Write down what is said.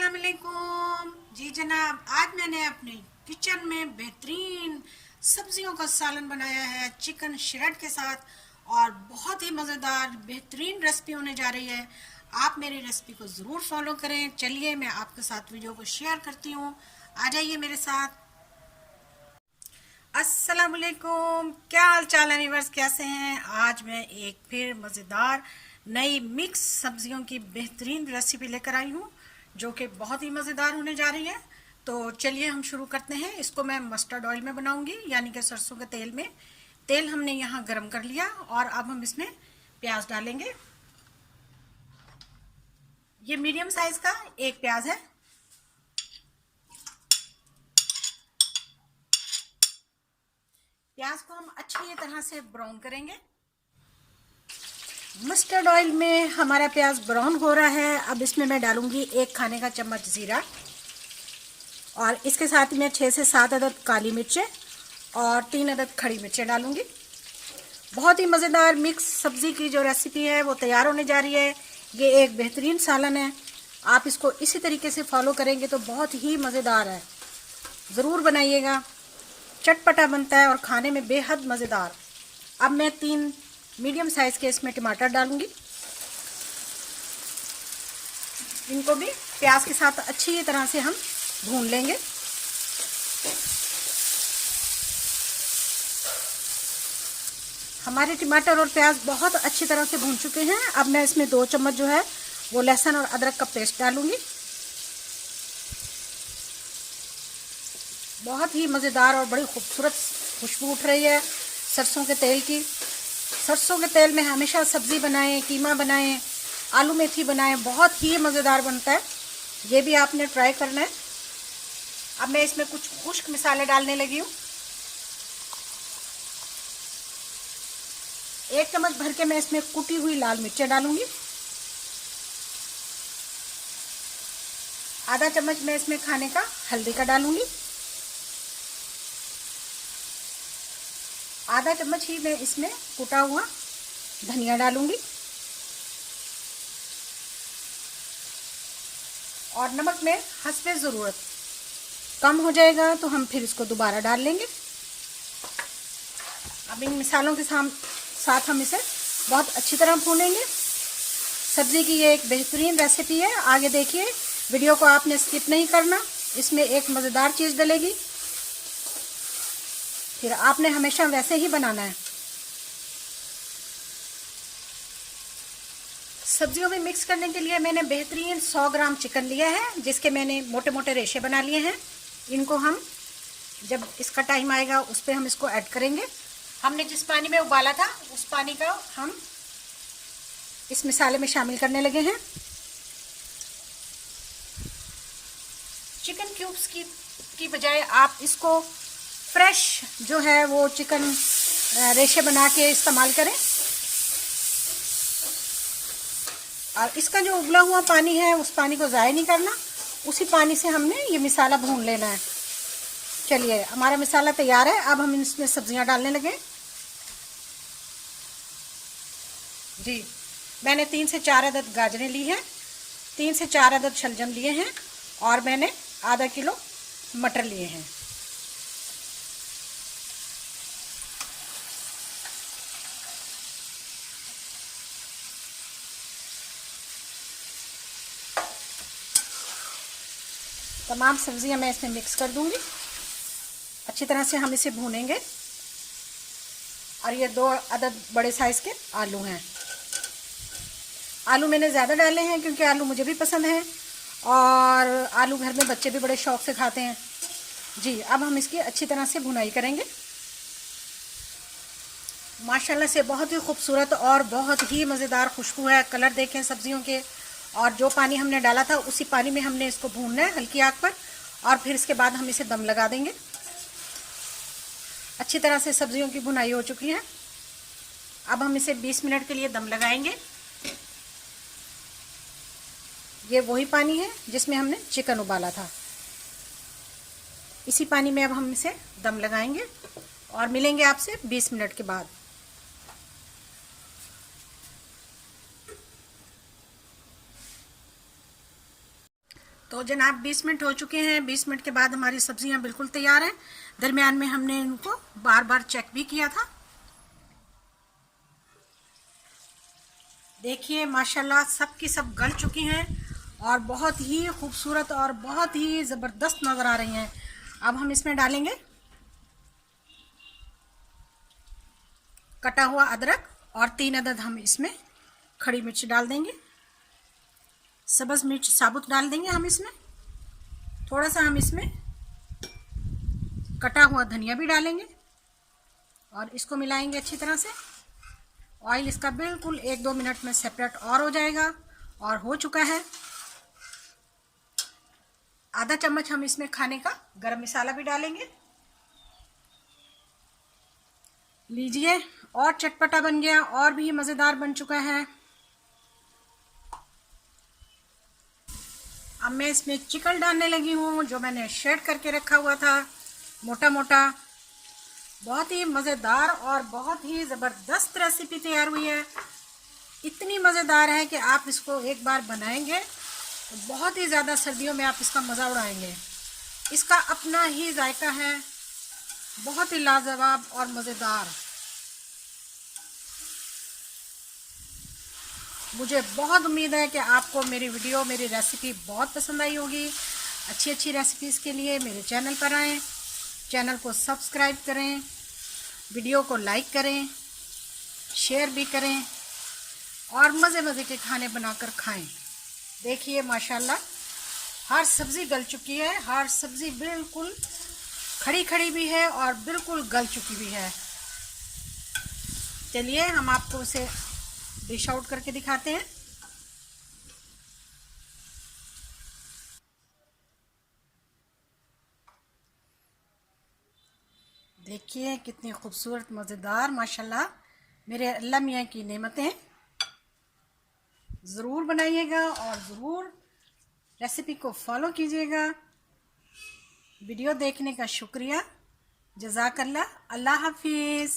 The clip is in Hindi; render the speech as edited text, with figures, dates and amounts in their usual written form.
अस्सलाम वालेकुम जी जनाब। आज मैंने अपने किचन में बेहतरीन सब्जियों का सालन बनाया है चिकन श्रेड के साथ, और बहुत ही मज़ेदार बेहतरीन रेसिपी होने जा रही है। आप मेरी रेसिपी को ज़रूर फॉलो करें। चलिए मैं आपके साथ वीडियो को शेयर करती हूँ, आ जाइए मेरे साथ। अस्सलाम वालेकुम, क्या हाल चाल है व्यूअर्स, कैसे हैं? आज मैं एक फिर मज़ेदार नई मिक्स सब्जियों की बेहतरीन रेसिपी लेकर आई हूँ जो कि बहुत ही मज़ेदार होने जा रही है। तो चलिए हम शुरू करते हैं। इसको मैं मस्टर्ड ऑयल में बनाऊंगी, यानी कि सरसों के तेल में। तेल हमने यहाँ गरम कर लिया और अब हम इसमें प्याज डालेंगे। ये मीडियम साइज का एक प्याज है। प्याज को हम अच्छी तरह से ब्राउन करेंगे। मस्टर्ड ऑयल में हमारा प्याज ब्राउन हो रहा है। अब इसमें मैं डालूंगी 1 खाने का चम्मच जीरा, और इसके साथ ही मैं 6 से 7 अदद काली मिर्चें और 3 अदद खड़ी मिर्चें डालूंगी। बहुत ही मज़ेदार मिक्स सब्जी की जो रेसिपी है वो तैयार होने जा रही है। ये एक बेहतरीन सालन है। आप इसको इसी तरीके से फॉलो करेंगे तो बहुत ही मज़ेदार है। ज़रूर बनाइएगा, चटपटा बनता है और खाने में बेहद मज़ेदार। अब मैं 3 मीडियम साइज़ के इसमें टमाटर डालूंगी। इनको भी प्याज के साथ अच्छी तरह से हम भून लेंगे। हमारे टमाटर और प्याज बहुत अच्छी तरह से भून चुके हैं। अब मैं इसमें 2 चम्मच जो है वो लहसुन और अदरक का पेस्ट डालूंगी। बहुत ही मज़ेदार और बड़ी खूबसूरत खुशबू उठ रही है सरसों के तेल की। सरसों के तेल में हमेशा सब्ज़ी बनाएं, कीमा बनाएं, आलू मेथी बनाएं, बहुत ही मज़ेदार बनता है। ये भी आपने ट्राई करना है। अब मैं इसमें कुछ खुश्क मसाले डालने लगी हूँ। 1 चम्मच भर के मैं इसमें कुटी हुई लाल मिर्चें डालूंगी। आधा चम्मच मैं इसमें खाने का हल्दी का डालूंगी। आधा चम्मच ही मैं इसमें कुटा हुआ धनिया डालूंगी, और नमक में हस्बे ज़रूरत। कम हो जाएगा तो हम फिर इसको दोबारा डाल लेंगे। अब इन मसालों के साथ हम इसे बहुत अच्छी तरह भूनेंगे। सब्ज़ी की ये एक बेहतरीन रेसिपी है। आगे देखिए, वीडियो को आपने स्किप नहीं करना। इसमें एक मज़ेदार चीज़ डलेगी, फिर आपने हमेशा वैसे ही बनाना है। सब्जियों में मिक्स करने के लिए मैंने बेहतरीन 100 ग्राम चिकन लिया है, जिसके मैंने मोटे मोटे रेशे बना लिए हैं। इनको हम जब इसका टाइम आएगा उस पर हम इसको ऐड करेंगे। हमने जिस पानी में उबाला था उस पानी का हम इस मसाले में शामिल करने लगे हैं। चिकन क्यूब्स की बजाय आप इसको फ्रेश जो है वो चिकन रेशे बना के इस्तेमाल करें। और इसका जो उबला हुआ पानी है उस पानी को ज़ाया नहीं करना, उसी पानी से हमने ये मसाला भून लेना है। चलिए, हमारा मसाला तैयार है। अब हम इसमें सब्जियां डालने लगे। जी, मैंने 3 से 4 अदद गाजरें ली हैं, 3 से 4 अदद शलजम लिए हैं, और मैंने आधा किलो मटर लिए हैं। तमाम सब्जियां मैं इसमें मिक्स कर दूंगी। अच्छी तरह से हम इसे भूनेंगे। और ये 2 अदद बड़े साइज़ के आलू हैं। आलू मैंने ज़्यादा डाले हैं क्योंकि आलू मुझे भी पसंद है, और आलू घर में बच्चे भी बड़े शौक़ से खाते हैं। जी, अब हम इसकी अच्छी तरह से भुनाई करेंगे। माशाल्लाह से बहुत ही खूबसूरत और बहुत ही मज़ेदार खुशबू है। कलर देखें सब्जियों के, और जो पानी हमने डाला था उसी पानी में हमने इसको भूनना है हल्की आग पर, और फिर इसके बाद हम इसे दम लगा देंगे। अच्छी तरह से सब्जियों की भुनाई हो चुकी है। अब हम इसे 20 मिनट के लिए दम लगाएंगे। ये वही पानी है जिसमें हमने चिकन उबाला था। इसी पानी में अब हम इसे दम लगाएंगे और मिलेंगे आपसे 20 मिनट के बाद। तो जनाब 20 मिनट हो चुके हैं। 20 मिनट के बाद हमारी सब्जियां बिल्कुल तैयार हैं। दरमियान में हमने इनको बार बार चेक भी किया था। देखिए माशाल्लाह सब की सब गल चुकी हैं और बहुत ही खूबसूरत और बहुत ही ज़बरदस्त नज़र आ रही हैं। अब हम इसमें डालेंगे कटा हुआ अदरक और 3 अदद हम इसमें खड़ी मिर्च डाल देंगे। सब्ज़ मिर्च साबुत डाल देंगे हम इसमें। थोड़ा सा हम इसमें कटा हुआ धनिया भी डालेंगे और इसको मिलाएंगे अच्छी तरह से। ऑयल इसका बिल्कुल 1-2 मिनट में सेपरेट और हो जाएगा और हो चुका है। आधा चम्मच हम इसमें खाने का गरम मसाला भी डालेंगे। लीजिए और चटपटा बन गया और भी मज़ेदार बन चुका है। अब मैं इसमें चिकन डालने लगी हूँ जो मैंने शेड करके रखा हुआ था मोटा मोटा। बहुत ही मज़ेदार और बहुत ही ज़बरदस्त रेसिपी तैयार हुई है। इतनी मज़ेदार है कि आप इसको एक बार बनाएंगे तो बहुत ही ज़्यादा सर्दियों में आप इसका मज़ा उड़ाएंगे। इसका अपना ही जायका है, बहुत ही लाजवाब और मज़ेदार। मुझे बहुत उम्मीद है कि आपको मेरी वीडियो मेरी रेसिपी बहुत पसंद आई होगी। अच्छी अच्छी रेसिपीज़ के लिए मेरे चैनल पर आएँ, चैनल को सब्सक्राइब करें, वीडियो को लाइक करें, शेयर भी करें और मज़े मज़े के खाने बनाकर खाएं। देखिए माशाल्लाह हर सब्ज़ी गल चुकी है, हर सब्ज़ी बिल्कुल खड़ी खड़ी भी है और बिल्कुल गल चुकी भी है। चलिए हम आपको उसे डिश आउट करके दिखाते हैं। देखिए कितनी खूबसूरत मज़ेदार माशाल्लाह मेरे अल्लाह मियाँ की नेमतें। ज़रूर बनाइएगा और ज़रूर रेसिपी को फॉलो कीजिएगा। वीडियो देखने का शुक्रिया। जज़ाकल्लाह। अल्लाह हाफिज़।